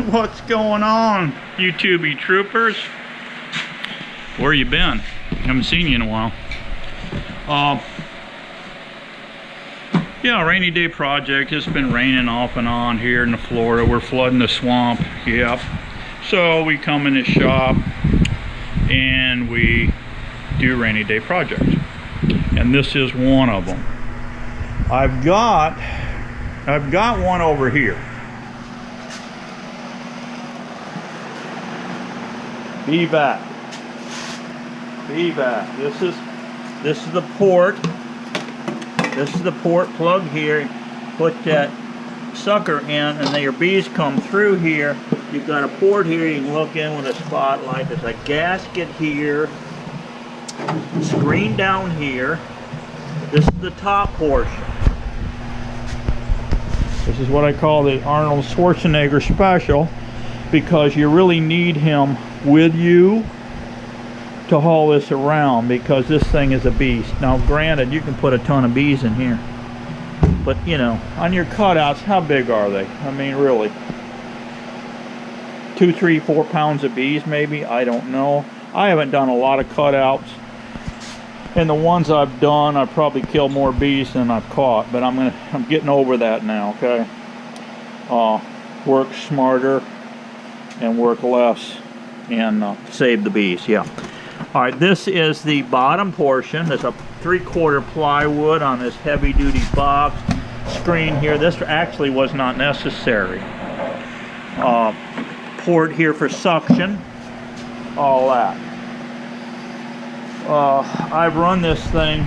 What's going on, YouTube troopers? Where you been? Haven't seen you in a while. Yeah, rainy day project. It's been raining off and on here in Florida. We're flooding the swamp. Yep. So we come in the shop and we do rainy day projects. And this is one of them. I've got one over here. VVAC. This is the port. This is the port plug here. Put that sucker in, and then your bees come through here. You've got a port here. You can look in with a spotlight. There's a gasket here. Screen down here. This is the top portion. This is what I call the Arnold Schwarzenegger special, because you really need him with you to haul this around, because this thing is a beast. Now granted, you can put a ton of bees in here, but you know, on your cutouts, how big are they? I mean, really, 2, 3, 4 pounds of bees maybe? I don't know. I haven't done a lot of cutouts, and the ones I've done, I've probably killed more bees than I've caught, but I'm getting over that now. Okay, work smarter and work less, and save the bees. Yeah. All right, this is the bottom portion. There's a 3/4 plywood on this heavy-duty box. Screen here. This actually was not necessary. Port here for suction. All that. I've run this thing,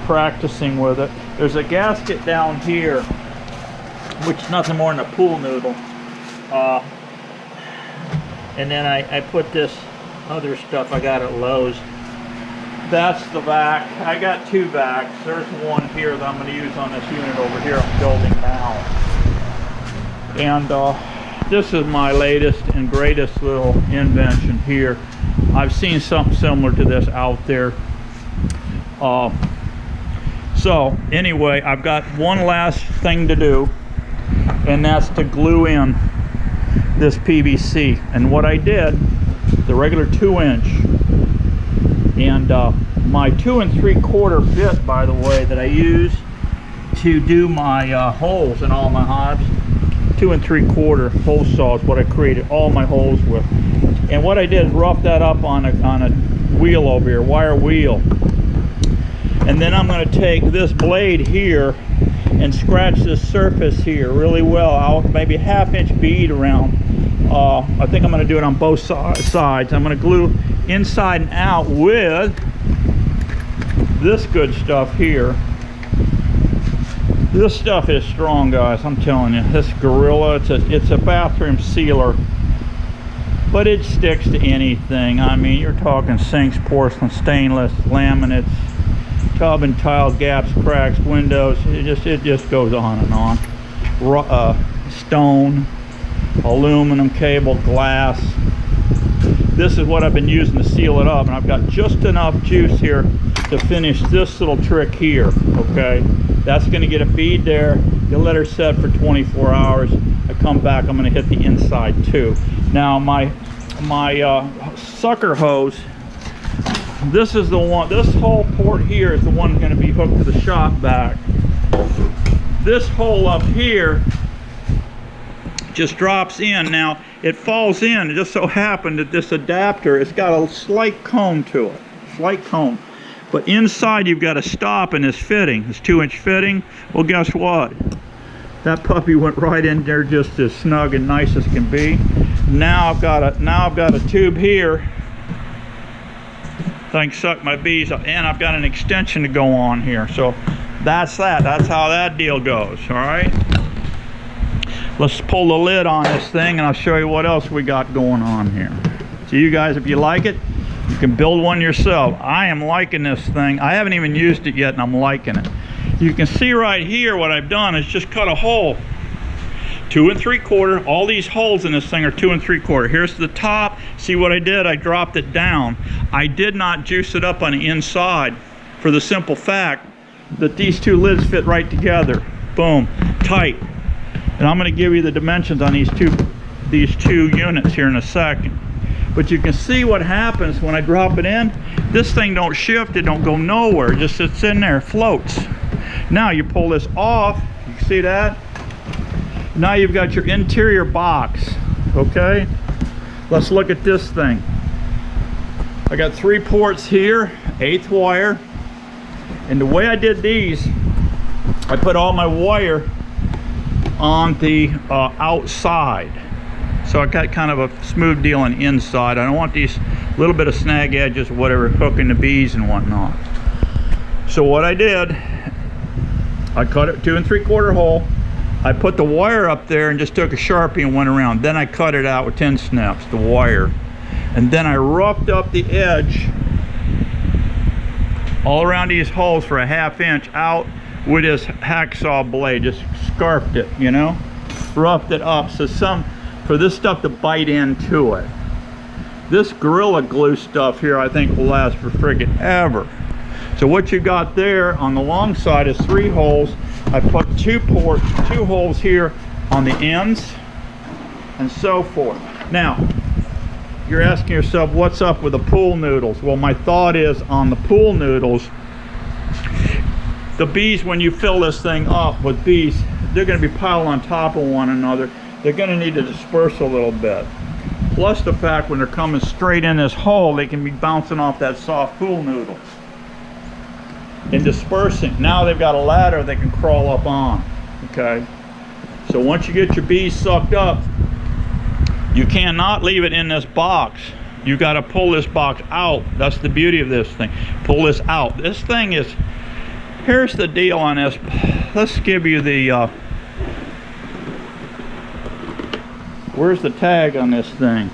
practicing with it. There's a gasket down here, which is nothing more than a pool noodle. And then I put this other stuff I got at Lowe's. That's the vac. I got 2 vacs. There's one here that I'm going to use on this unit over here I'm building now. And this is my latest and greatest little invention here. I've seen something similar to this out there. So anyway, I've got one last thing to do, and that's to glue in this PVC. And what I did, the regular 2-inch, and my 2 3/4 bit, by the way, that I use to do my holes in all my hives. 2 3/4 hole saw is what I created all my holes with. And what I did is rough that up on a wheel over here, wire wheel. And then I'm going to take this blade here and scratch this surface here really well out, maybe a 1/2-inch bead around. I think I'm going to do it on both sides. I'm going to glue inside and out with this good stuff here. This stuff is strong, guys, I'm telling you. This Gorilla, it's a bathroom sealer, but it sticks to anything. I mean, you're talking sinks, porcelain, stainless, laminates, tub and tile gaps, cracks, windows. It just goes on and on. Stone, aluminum, cable, glass. This is what I've been using to seal it up, and I've got just enough juice here to finish this little trick here. Okay, that's going to get a bead there. You let her set for 24 hours. I come back, I'm going to hit the inside too. Now my sucker hose, this is the one, this whole port here is the one going to be hooked to the shop vac. This hole up here just drops in. Now it falls in. It just so happened that this adapter, it's got a slight cone to it, slight cone, but inside you've got a stop in this fitting, this 2-inch fitting. Well, guess what, that puppy went right in there just as snug and nice as can be. Now I've got a tube here. Thing suck my bees up, and I've got an extension to go on here. So that's how that deal goes. All right, let's pull the lid on this thing, and I'll show you what else we got going on here. So you guys, if you like it, you can build one yourself. I am liking this thing. I haven't even used it yet, and I'm liking it. You can see right here what I've done is just cut a hole, 2 3/4. All these holes in this thing are 2 3/4. Here's the top. See what I did? I dropped it down. I did not juice it up on the inside, for the simple fact that these 2 lids fit right together. Boom, tight. And I'm going to give you the dimensions on these 2 these two units here in a second. But you can see what happens when I drop it in. This thing don't shift, it don't go nowhere, it just sits in there, floats. Now you pull this off, you see that? Now you've got your interior box, okay? Let's look at this thing. I got 3 ports here, 8th wire. And the way I did these, I put all my wire on the outside. So I got kind of a smooth deal on the inside. I don't want these little bit of snag edges or whatever hooking the bees and whatnot. So what I did, I cut it 2 3/4 hole. I put the wire up there and just took a Sharpie and went around. Then I cut it out with 10 snaps, the wire. And then I roughed up the edge all around these holes for a 1/2 inch out with this hacksaw blade. Just scarfed it, you know, roughed it up so for this stuff to bite into it. This Gorilla Glue stuff here I think will last for friggin' ever. So what you got there on the long side is 3 holes. I put 2 holes here on the ends and so forth. Now you're asking yourself, what's up with the pool noodles? Well, my thought is on the pool noodles, the bees, when you fill this thing up with bees, they're going to be piled on top of one another. They're going to need to disperse a little bit. Plus the fact when they're coming straight in this hole, they can be bouncing off that soft pool noodle and dispersing. Now they've got a ladder they can crawl up on, okay? So once you get your bees sucked up, you cannot leave it in this box. You got to pull this box out. That's the beauty of this thing. Pull this out. This thing is, here's the deal on this. Let's give you the, where's the tag on this thing?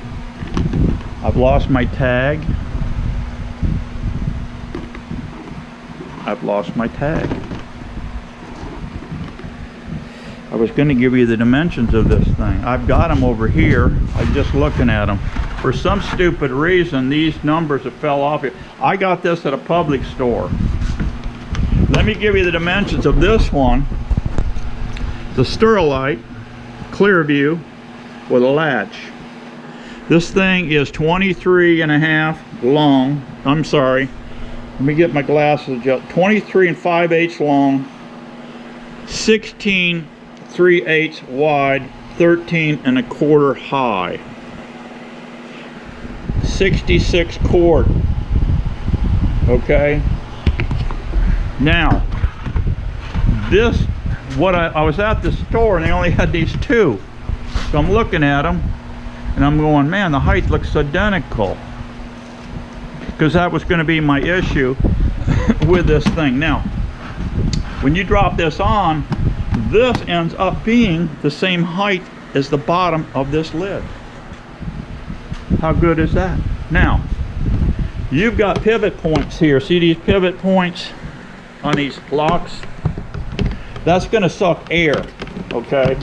I've lost my tag. I've lost my tag. I was going to give you the dimensions of this thing. I've got them over here. I'm just looking at them. For some stupid reason, these numbers have fell off here. I got this at a public store. Let me give you the dimensions of this one. The Sterilite Clearview with a latch. This thing is 23.5 long. I'm sorry. Let me get my glasses adjusted. 23 5/8 long. 16 3/8 wide, 13 1/4 high, 66 cord. Okay. Now, this, what I was at the store and they only had these 2. So I'm looking at them and I'm going, man, the height looks identical. Because that was going to be my issue with this thing. Now, when you drop this on, this ends up being the same height as the bottom of this lid. How good is that? Now, you've got pivot points here. See these pivot points on these locks? That's going to suck air, okay?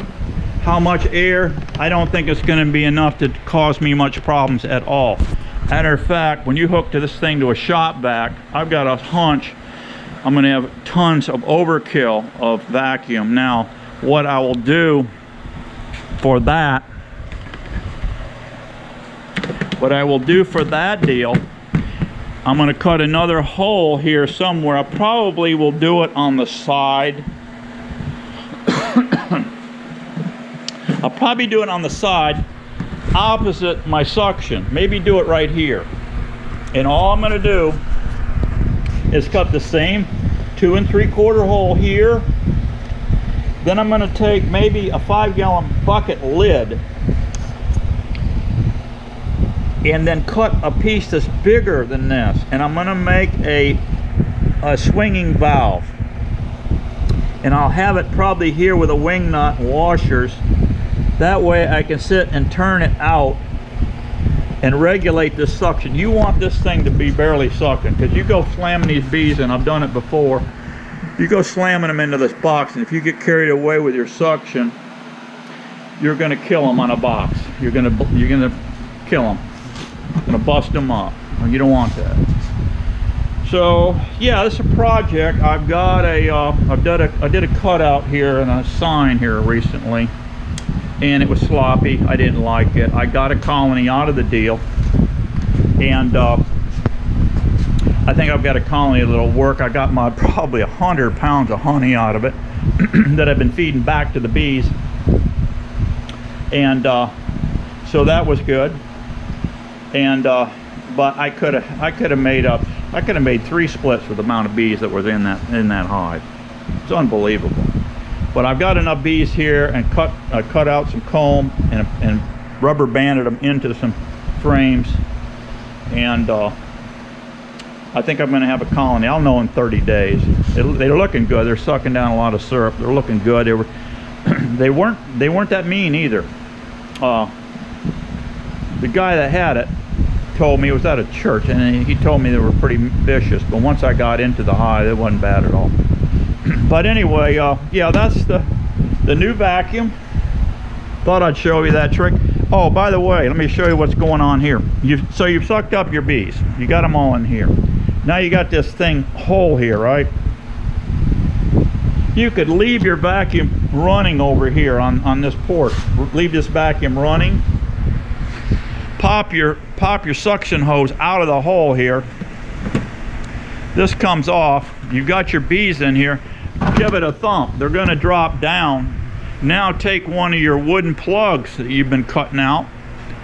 How much air? I don't think it's going to be enough to cause me much problems at all. Matter of fact, when you hook to this thing to a shop vac, I've got a hunch I'm going to have tons of overkill of vacuum. Now, what I will do for that, deal, I'm going to cut another hole here somewhere. I probably will do it on the side. I'll probably do it on the side opposite my suction. Maybe do it right here. And all I'm going to do is cut the same 2 3/4 hole here. Then I'm going to take maybe a 5-gallon bucket lid and then cut a piece that's bigger than this, and I'm going to make a swinging valve, and I'll have it probably here with a wing nut and washers. That way I can sit and turn it out and regulate this suction. You want this thing to be barely sucking, because you go slamming these bees, and I've done it before, you go slamming them into this box, and if you get carried away with your suction, you're going to kill them on a box. You're going to kill them. You're going to bust them up. Well, you don't want that. So yeah, this is a project. I've got a I did a cutout here and a sign here recently. and it was sloppy. I didn't like it. I got a colony out of the deal, and I think I've got a colony that'll work. I got my probably 100 pounds of honey out of it that I've been feeding back to the bees, and so that was good. And but I could have made 3 splits with the amount of bees that was in that hive. It's unbelievable. But I've got enough bees here, and cut out some comb and rubber banded them into some frames, and I think I'm going to have a colony. I'll know in 30 days. They're looking good. They're sucking down a lot of syrup. They're looking good. They weren't that mean either. The guy that had it told me, it was at a church, and he told me they were pretty vicious, but once I got into the hive, it wasn't bad at all. But anyway, yeah, that's the new vacuum. Thought I'd show you that trick. Oh, by the way, let me show you what's going on here. So you've sucked up your bees. You got them all in here. Now you got this hole here, right? You could leave your vacuum running over here on this port. Leave this vacuum running. Pop your suction hose out of the hole here. This comes off. You've got your bees in here. Give it a thump. They're going to drop down. Now take one of your wooden plugs that you've been cutting out,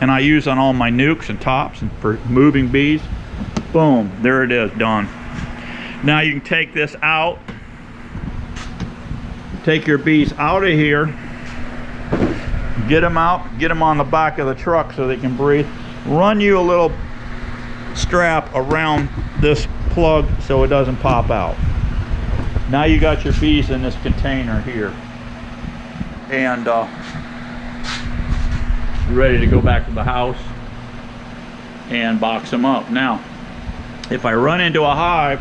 and I use on all my nukes and tops and for moving bees. Boom, there it is, done. Now you can take this out. Take your bees out of here. Get them out, get them on the back of the truck so they can breathe. Run you a little strap around this plug so it doesn't pop out. Now you got your bees in this container here, and ready to go back to the house and box them up. Now, if I run into a hive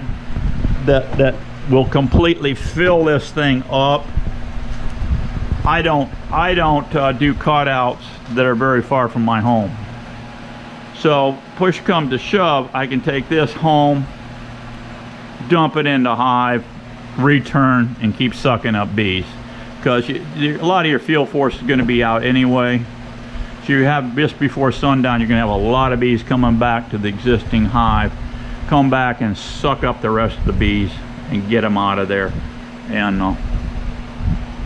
that will completely fill this thing up, I don't do cutouts that are very far from my home. So push come to shove, I can take this home, dump it in the hive, return, and keep sucking up bees, because a lot of your field force is going to be out anyway. So you have just before sundown, you're going to have a lot of bees coming back to the existing hive. Come back and suck up the rest of the bees and get them out of there, and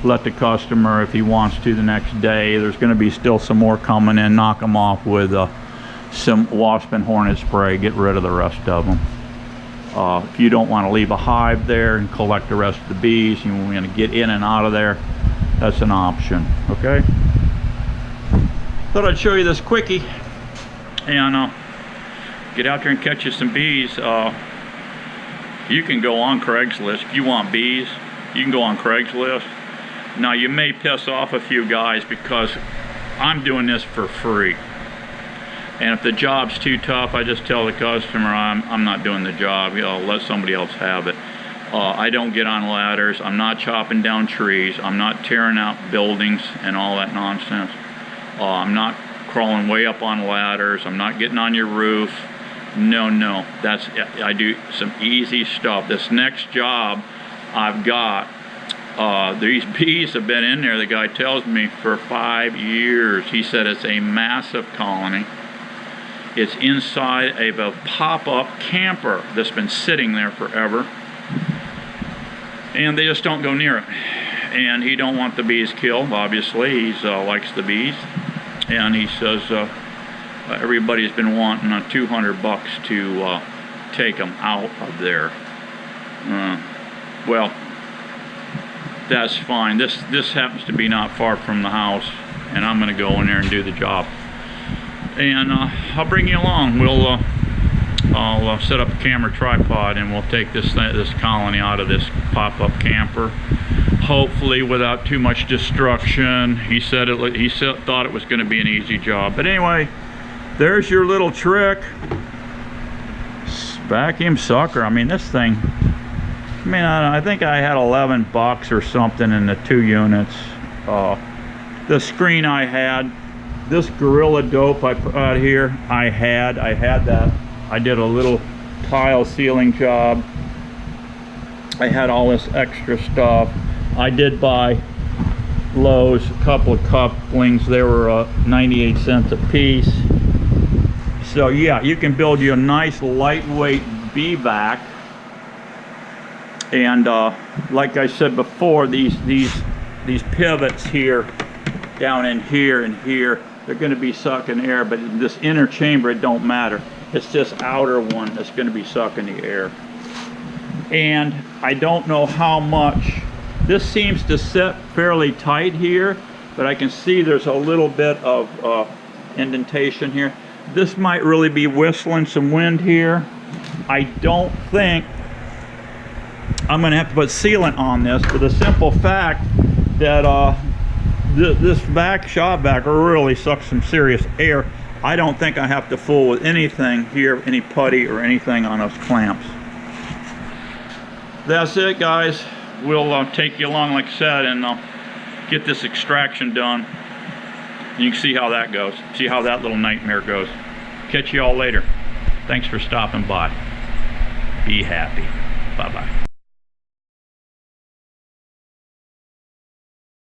let the customer, if he wants to, the next day. There's going to be still some more coming in. Knock them off with some wasp and hornet spray. Get rid of the rest of them. If you don't want to leave a hive there and collect the rest of the bees, you want to get in and out of there, that's an option. Okay, thought I'd show you this quickie, and get out there and catch you some bees. You can go on Craigslist. If you want bees, you can go on Craigslist. Now you may piss off a few guys because I'm doing this for free, and if the job's too tough, I just tell the customer I'm not doing the job. I'll let somebody else have it. I don't get on ladders. I'm not chopping down trees. I'm not tearing out buildings and all that nonsense. I'm not crawling way up on ladders. I'm not getting on your roof. No, I do some easy stuff. This next job I've got, these bees have been in there, the guy tells me, for 5 years. He said it's a massive colony. It's inside of a pop-up camper that's been sitting there forever, and they just don't go near it. And he don't want the bees killed, obviously. He likes the bees, and he says everybody's been wanting $200 to take them out of there. Well, that's fine. This happens to be not far from the house, and I'm going to go in there and do the job. And I'll bring you along. I'll set up a camera tripod, and we'll take this colony out of this pop-up camper, hopefully without too much destruction. He thought it was going to be an easy job. But anyway, there's your little trick. Vacuum sucker. I mean, this thing, I think I had $11 or something in the 2 units. The screen I had, this Gorilla Dope I put out here, I had that. I did a little tile sealing job. I had all this extra stuff. I did buy Lowe's, a couple of couplings. They were 98 cents a piece. So yeah, you can build you a nice lightweight B-back. And like I said before, these pivots here, down in here and here, they're going to be sucking air, but in this inner chamber it don't matter. It's this outer one that's going to be sucking the air. And I don't know how much. This seems to sit fairly tight here, but I can see there's a little bit of indentation here. This might really be whistling some wind here. I don't think I'm going to have to put sealant on this for the simple fact that this shop vac really sucks some serious air. I don't think I have to fool with anything here, any putty or anything on those clamps. That's it, guys. We'll take you along, like I said, and get this extraction done. You can see how that goes. See how that little nightmare goes. Catch you all later. Thanks for stopping by. Be happy. Bye-bye.